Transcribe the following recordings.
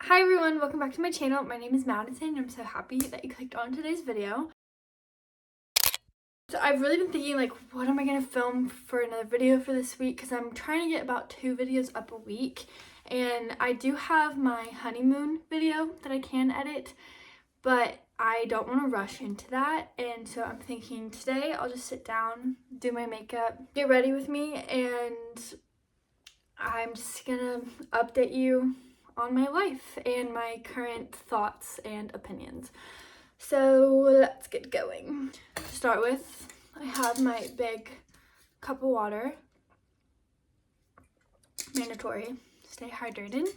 Hi everyone, welcome back to my channel. My name is Madison and I'm so happy that you clicked on today's video. So I've really been thinking like, what am I going to film for another video for this week? Because I'm trying to get about 2 videos up a week. And I do have my honeymoon video that I can edit, but I don't want to rush into that. And so I'm thinking today I'll just sit down, do my makeup, get ready with me, and I'm just going to update you on my life and my current thoughts and opinions. So let's get going. To start with, I have my big cup of water. Mandatory. Stay hydrated.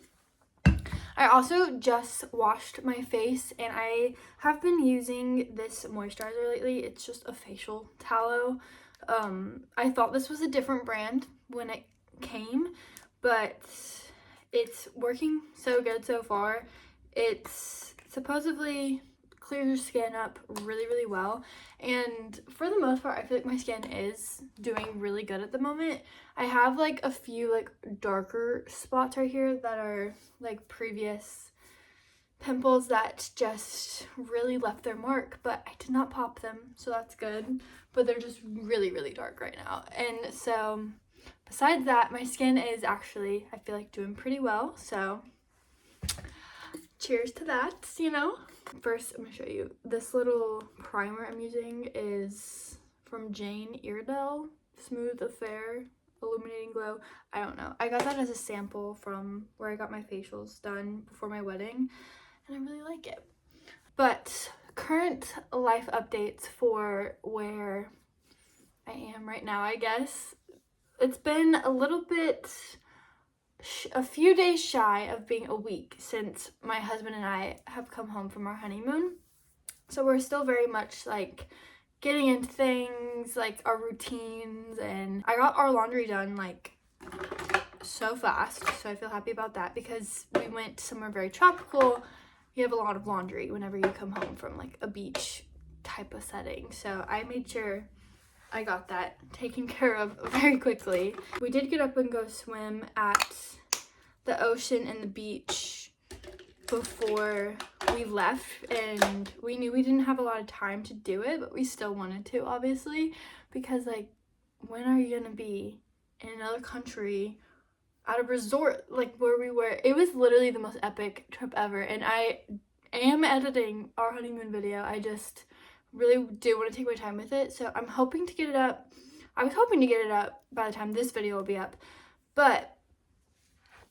I also just washed my face and I have been using this moisturizer lately. It's just a facial tallow. I thought this was a different brand when it came, but it's working so good so far. It's supposedly clears your skin up really well, and for the most part I feel like my skin is doing really good at the moment. I have like a few like darker spots right here that are like previous pimples that just really left their mark, but I did not pop them, so that's good. But they're just really dark right now. And so besides that, my skin is actually, I feel like, doing pretty well. So cheers to that, you know. First, I'm gonna show you this little primer I'm using is from Jane Iredale, Smooth Affair Illuminating Glow. I don't know. I got that as a sample from where I got my facials done before my wedding, and I really like it. But current life updates for where I am right now, I guess. It's been a little bit, a few days shy of being a week since my husband and I have come home from our honeymoon. So we're still very much like getting into things, like our routines, and I got our laundry done like so fast. So I feel happy about that because we went somewhere very tropical. You have a lot of laundry whenever you come home from like a beach type of setting. So I made sure I got that taken care of very quickly. We did get up and go swim at the ocean and the beach before we left, and we knew we didn't have a lot of time to do it, but we still wanted to, obviously, because like, when are you gonna be in another country at a resort like where we were? It was literally the most epic trip ever, and I am editing our honeymoon video. I just really do want to take my time with it, so I'm hoping to get it up. I was hoping to get it up by the time this video will be up, but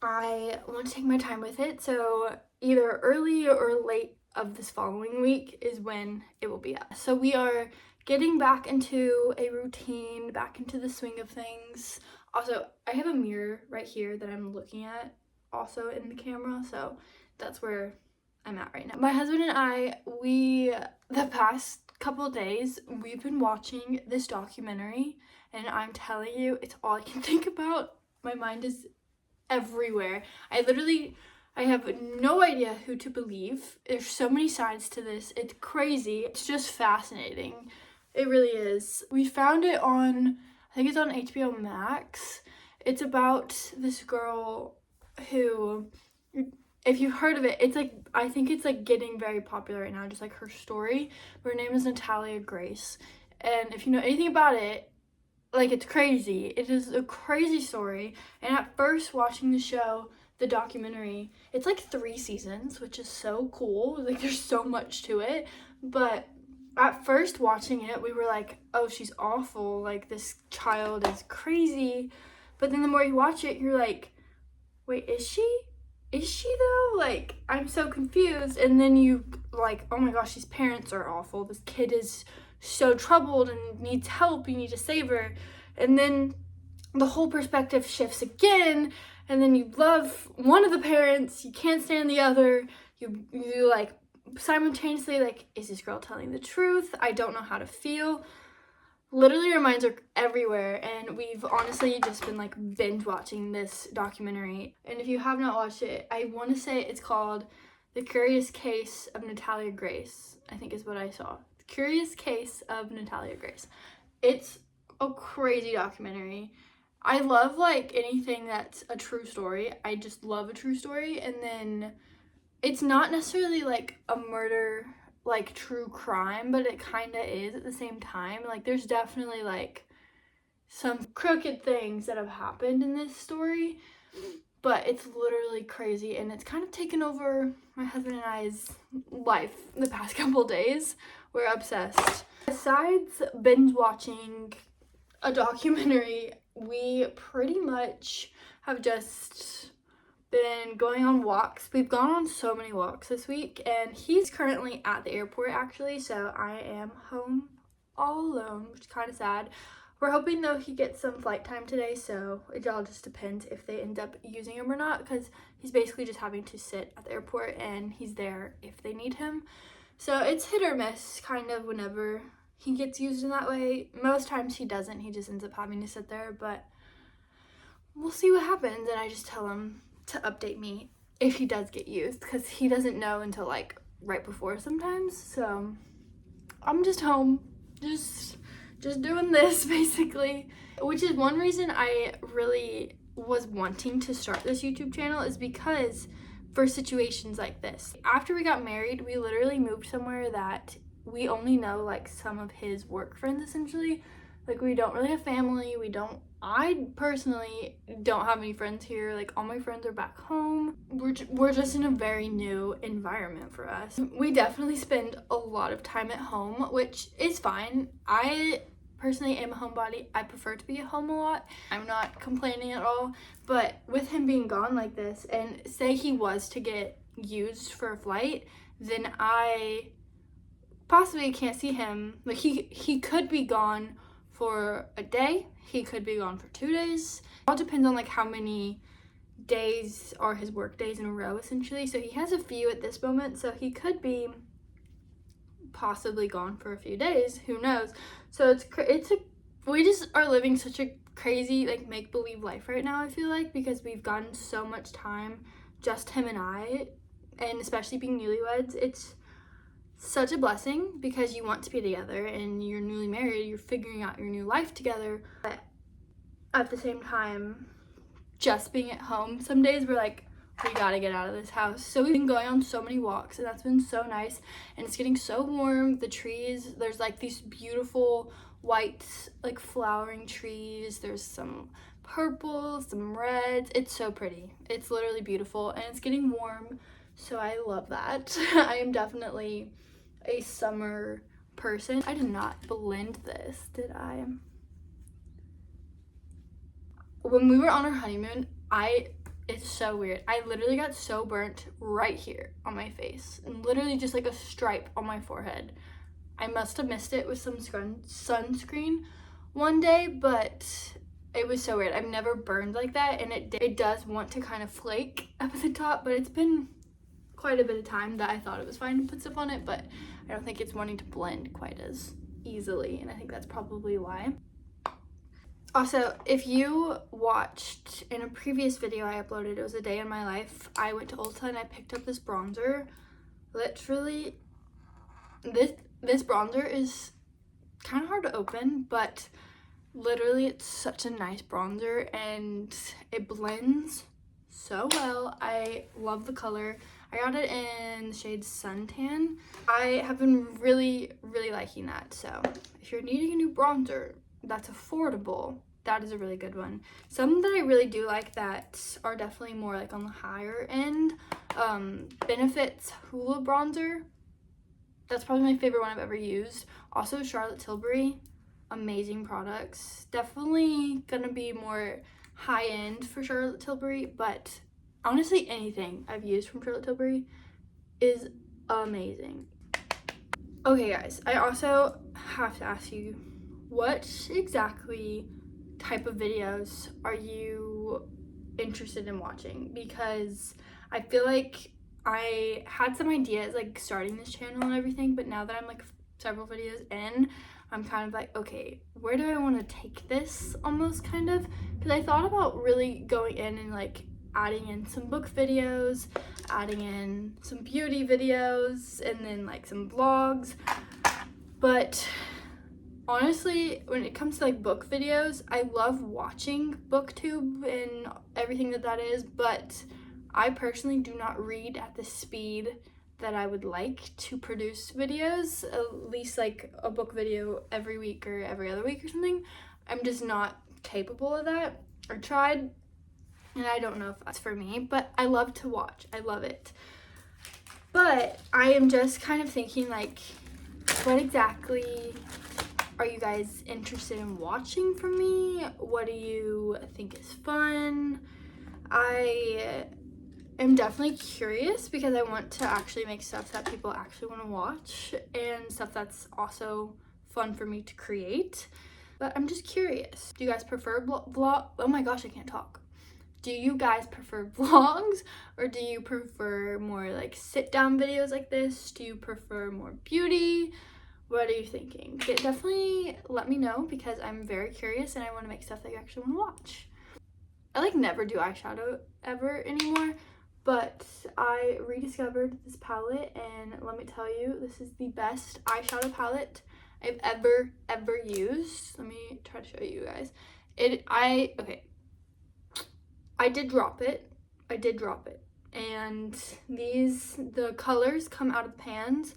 I want to take my time with it, so either early or late of this following week is when it will be up. So we are getting back into a routine, back into the swing of things. Also, I have a mirror right here that I'm looking at also in the camera, so that's where I'm at right now. My husband and I, the past couple days, we've been watching this documentary, and I'm telling you, it's all I can think about. My mind is everywhere. I have no idea who to believe. There's so many sides to this. It's crazy. It's just fascinating. It really is. We found it on, I think it's on HBO Max. It's about this girl who, if you've heard of it, it's like, I think it's like getting very popular right now, just like her story. Her name is Natalia Grace. And if you know anything about it, like, it's crazy. It is a crazy story. And at first watching the show, the documentary, it's like 3 seasons, which is so cool. Like, there's so much to it. But at first watching it, we were like, oh, she's awful. Like, this child is crazy. But then the more you watch it, you're like, wait, is she? Is she though? Like, I'm so confused. And then you like, oh my gosh, these parents are awful. This kid is so troubled and needs help. You need to save her. And then the whole perspective shifts again, and then you love one of the parents, you can't stand the other. You like simultaneously like, is this girl telling the truth? I don't know how to feel. Literally our minds are everywhere, and we've honestly just been like binge watching this documentary. And if you have not watched it, I want to say it's called The Curious Case of Natalia Grace, I think is what I saw. The Curious Case of Natalia Grace. It's a crazy documentary. I love like anything that's a true story. I just love a true story. And then it's not necessarily like a murder, like true crime, but it kind of is at the same time. Like there's definitely like some crooked things that have happened in this story, but it's literally crazy, and it's kind of taken over my husband and I's life the past couple days. We're obsessed. Besides binge watching a documentary, we pretty much have just been going on walks. We've gone on so many walks this week, and he's currently at the airport actually, so I am home all alone, which is kind of sad. We're hoping though he gets some flight time today, so it all just depends if they end up using him or not, because he's basically just having to sit at the airport and he's there if they need him. So it's hit or miss kind of whenever he gets used in that way. Most times he doesn't, he just ends up having to sit there, but we'll see what happens. And I just tell him to update me if he does get used, because he doesn't know until like right before sometimes. So I'm just home, just doing this basically, which is one reason I really was wanting to start this YouTube channel, is because for situations like this. After we got married, we literally moved somewhere that we only know like some of his work friends essentially. Like we don't really have family, I personally don't have any friends here. Like all my friends are back home. We're just in a very new environment for us. We definitely spend a lot of time at home, which is fine. I personally am a homebody. I prefer to be at home a lot. I'm not complaining at all. But with him being gone like this, and say he was to get used for a flight, then I possibly can't see him. Like he could be gone for a day, he could be gone for 2 days. It all depends on like how many days are his work days in a row essentially. So he has a few at this moment, so he could be possibly gone for a few days, who knows. So we just are living such a crazy like make-believe life right now, I feel like, because we've gotten so much time, just him and I, and especially being newlyweds, it's such a blessing because you want to be together and you're newly married, you're figuring out your new life together, but at the same time, just being at home, some days we're like, we gotta get out of this house. So we've been going on so many walks, and that's been so nice, and it's getting so warm. The trees, there's like these beautiful white like flowering trees, there's some purple, some reds. It's so pretty, it's literally beautiful, and it's getting warm, so I love that. I am definitely a summer person. I did not blend this, did I? When we were on our honeymoon, it's so weird, I literally got so burnt right here on my face, and literally just like a stripe on my forehead. I must have missed it with some sunscreen one day, but it was so weird. I've never burned like that, and it does want to kind of flake up at the top, but it's been quite a bit of time that I thought it was fine to put stuff on it, but I don't think it's wanting to blend quite as easily, and I think that's probably why. Also, if you watched in a previous video I uploaded, it was a day in my life, I went to Ulta and I picked up this bronzer. Literally, this bronzer is kind of hard to open, but literally it's such a nice bronzer and it blends so well. I love the color. I got it in the shade Suntan. I have been really liking that, so if you're needing a new bronzer that's affordable, that is a really good one. Some that I really do like that are definitely more like on the higher end, Benefit's Hula bronzer. That's probably my favorite one I've ever used. Also Charlotte Tilbury, amazing products. Definitely gonna be more high end for Charlotte Tilbury, but honestly anything I've used from Charlotte Tilbury is amazing. Okay guys, I also have to ask you, what exactly type of videos are you interested in watching? Because I feel like I had some ideas like starting this channel and everything, but now that I'm like several videos in, I'm kind of like, okay, where do I want to take this almost kind of? Because I thought about really going in and like adding in some book videos, adding in some beauty videos, and then like some vlogs, but honestly, when it comes to like book videos, I love watching booktube and everything that is, but I personally do not read at the speed that I would like to produce videos, at least like a book video every week or every other week or something. I'm just not capable of that. I tried, and I don't know if that's for me, but I love to watch. I love it. But I am just kind of thinking, like, what exactly are you guys interested in watching from me? What do you think is fun? I am definitely curious because I want to actually make stuff that people actually want to watch and stuff that's also fun for me to create. But I'm just curious. Do you guys prefer vlog? Oh my gosh, I can't talk. Do you guys prefer vlogs, or do you prefer more like sit down videos like this? Do you prefer more beauty? What are you thinking? Definitely let me know because I'm very curious and I want to make stuff that you actually want to watch. I like never do eyeshadow ever anymore, but I rediscovered this palette, and let me tell you, this is the best eyeshadow palette I've ever used. Let me try to show you guys. I did drop it, and the colors come out of the pans,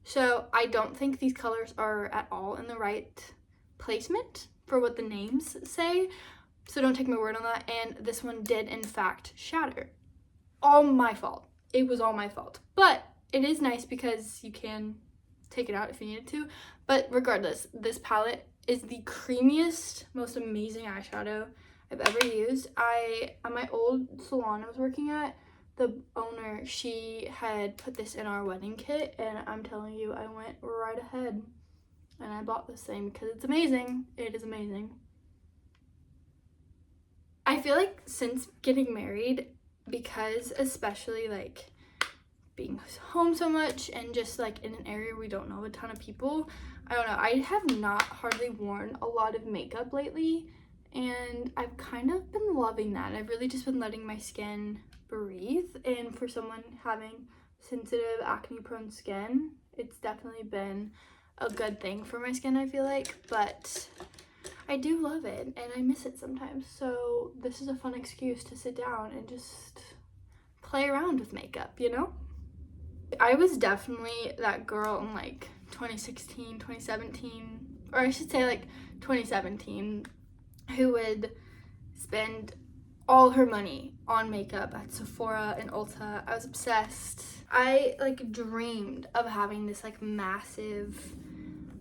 so I don't think these colors are at all in the right placement for what the names say, so don't take my word on that. And this one did in fact shatter. All my fault. It was all my fault, but it is nice because you can take it out if you needed to. But regardless, this palette is the creamiest, most amazing eyeshadow I've ever used. At my old salon I was working at, the owner, she had put this in our wedding kit, and I'm telling you, I went right ahead and I bought this thing because it's amazing. It is amazing. I feel like since getting married, because especially like being home so much and just like in an area we don't know a ton of people, I don't know, I have not hardly worn a lot of makeup lately, and I've kind of been loving that. I've really just been letting my skin breathe, and for someone having sensitive acne prone skin, it's definitely been a good thing for my skin, I feel like. But I do love it and I miss it sometimes, so this is a fun excuse to sit down and just play around with makeup, you know? I was definitely that girl in like 2016, 2017, or I should say like 2017, who would spend all her money on makeup at Sephora and Ulta. I was obsessed. I like dreamed of having this like massive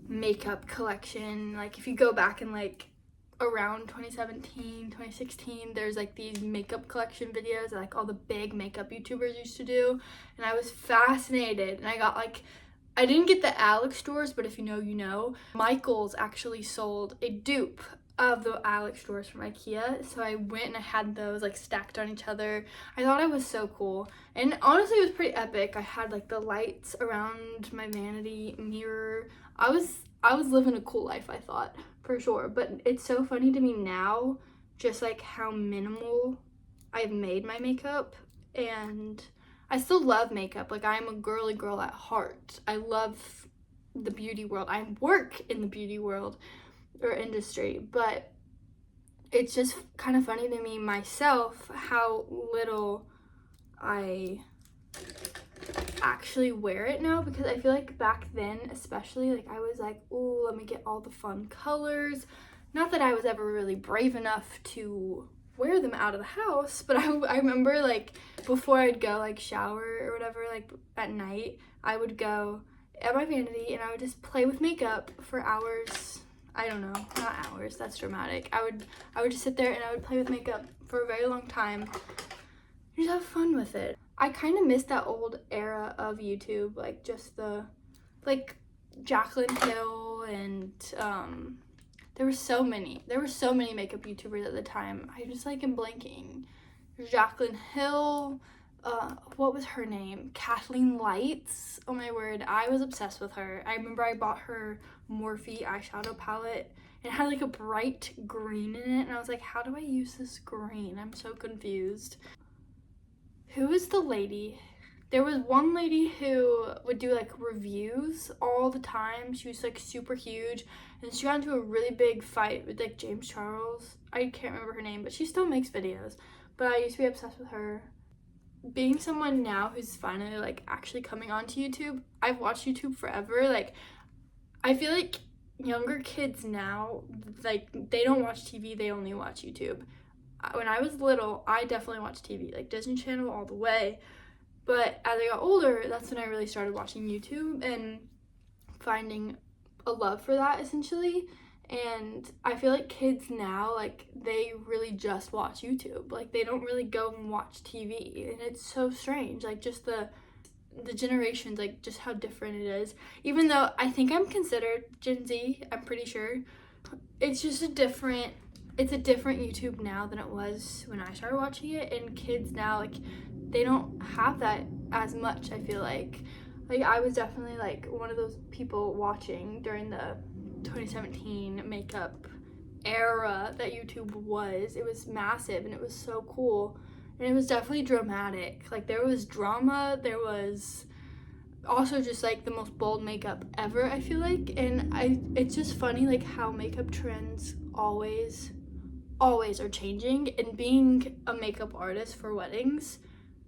makeup collection. Like if you go back and like around 2017, 2016, there's like these makeup collection videos that like all the big makeup YouTubers used to do, and I was fascinated. And I got like, I didn't get the Alex stores, but if you know, you know. Michaels actually sold a dupe of the Alex stores from IKEA, so I went and I had those like stacked on each other. I thought it was so cool, and honestly it was pretty epic. I had like the lights around my vanity mirror. I was living a cool life, I thought, for sure. But it's so funny to me now just like how minimal I've made my makeup, and I still love makeup. Like, I'm a girly girl at heart. I love the beauty world. I work in the beauty world or industry, but it's just kind of funny to me myself how little I actually wear it now, because I feel like back then especially, like I was like, oh, let me get all the fun colors. Not that I was ever really brave enough to wear them out of the house, but I remember like before I'd go like shower or whatever, like at night, I would go at my vanity and I would just play with makeup for hours. I don't know, not hours, that's dramatic. I would just sit there and I would play with makeup for a very long time. Just have fun with it. I kind of miss that old era of YouTube, like just the, like Jaclyn Hill, and there were so many makeup YouTubers at the time. I just like am blanking. Jaclyn Hill, what was her name? Kathleen Lights. Oh my word, I was obsessed with her. I remember I bought her Morphe eyeshadow palette. It had like a bright green in it, and I was like, how do I use this green? I'm so confused. Who is the lady? There was one lady who would do like reviews all the time. She was like super huge, and she got into a really big fight with like James Charles. I can't remember her name, but she still makes videos. But I used to be obsessed with her. being someone now who's finally like actually coming onto YouTube, I've watched YouTube forever. Like, I feel like younger kids now, like, they don't watch TV, they only watch YouTube. When I was little, I definitely watched TV, like Disney Channel all the way. But as I got older, that's when I really started watching YouTube and finding a love for that, essentially. And I feel like kids now, like, they really just watch YouTube. Like, they don't really go and watch TV. And it's so strange. Like, just the generations, like, just how different it is. Even though I think I'm considered Gen Z, I'm pretty sure. It's just a different YouTube now than it was when I started watching it. And kids now, like, they don't have that as much, I feel like. Like, I was definitely, like, one of those people watching during the 2017 makeup era that YouTube was. It was massive and it was so cool. And it was definitely dramatic. Like, there was drama, there was also just, like, the most bold makeup ever, I feel like. And it's just funny, like, how makeup trends always are changing. And being a makeup artist for weddings,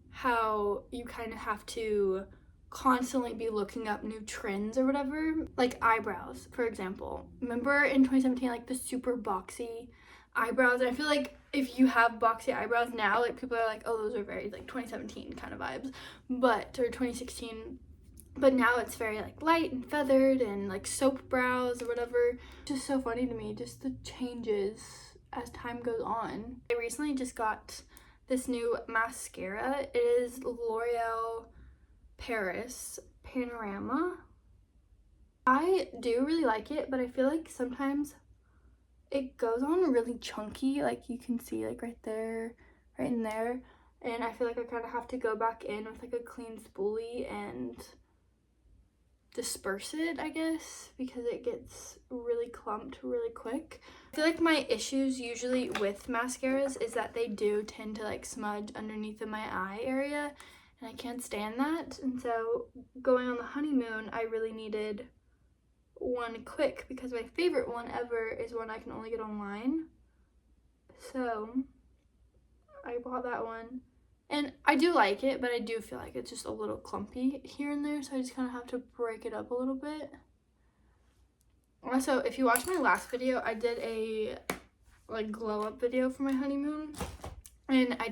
how you kind of have to constantly be looking up new trends or whatever. Like eyebrows, for example. Remember in 2017, like, the super boxy eyebrows? And I feel like if you have boxy eyebrows now, like, people are like, oh, those are very, like, 2017 kind of vibes, or 2016. But now it's very, like, light and feathered and, like, soap brows or whatever. It's just so funny to me, just the changes as time goes on. I recently just got this new mascara. It is L'Oreal Paris Panorama. I do really like it, but I feel like sometimes it goes on really chunky, like you can see, like, right there, right in there, and I feel like I kind of have to go back in with, like, a clean spoolie and disperse it, I guess, because it gets really clumped really quick. I feel like my issues usually with mascaras is that they do tend to, like, smudge underneath of my eye area, and I can't stand that. And so going on the honeymoon, I really needed one quick, because my favorite one ever is one I can only get online. So I bought that one, and I do like it, but I do feel like it's just a little clumpy here and there, so I just kind of have to break it up a little bit. Also, if you watched my last video, I did a, like, glow up video for my honeymoon, and I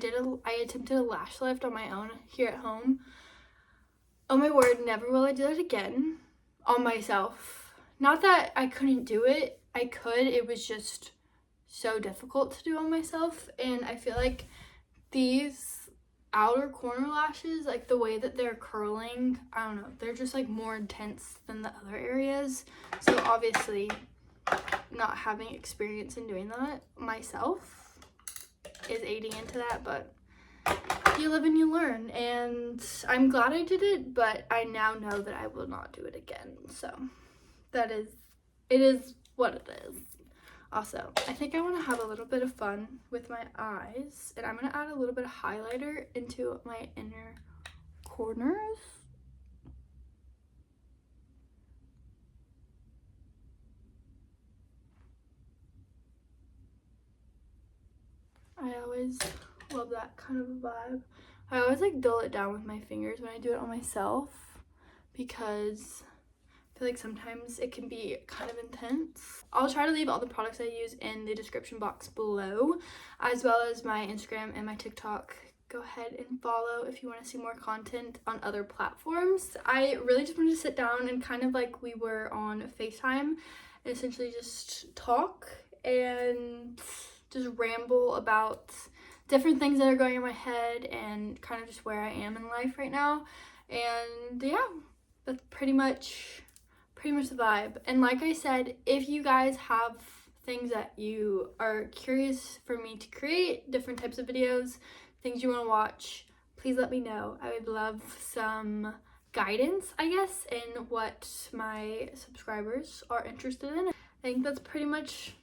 attempted a lash lift on my own here at home. Oh my word, never will I do that again on myself. Not that I couldn't do it, I could, it was just so difficult to do on myself. And I feel like these outer corner lashes, like, the way that they're curling, I don't know, they're just, like, more intense than the other areas. So obviously, not having experience in doing that myself is aiding into that, but you live and you learn, and I'm glad I did it, but I now know that I will not do it again. So it is what it is. Also, I think I want to have a little bit of fun with my eyes, and I'm going to add a little bit of highlighter into my inner corners. I always love that kind of a vibe. I always, like, dull it down with my fingers when I do it on myself, because I feel like sometimes it can be kind of intense. I'll try to leave all the products I use in the description box below, as well as my Instagram and my TikTok. Go ahead and follow if you want to see more content on other platforms. I really just wanted to sit down and kind of, like, we were on FaceTime, and essentially just talk and just ramble about different things that are going in my head and kind of just where I am in life right now. And yeah, that's pretty much the vibe. And like I said, if you guys have things that you are curious for me to create, different types of videos, things you want to watch, please let me know. I would love some guidance, I guess, in what my subscribers are interested in. I think that's pretty much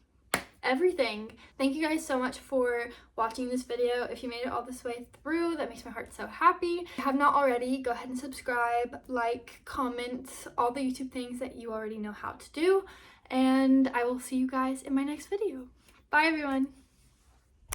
everything. Thank you guys so much for watching this video. If you made it all this way through, that makes my heart so happy. If you have not already, go ahead and subscribe, like, comment, all the YouTube things that you already know how to do, and I will see you guys in my next video. Bye everyone.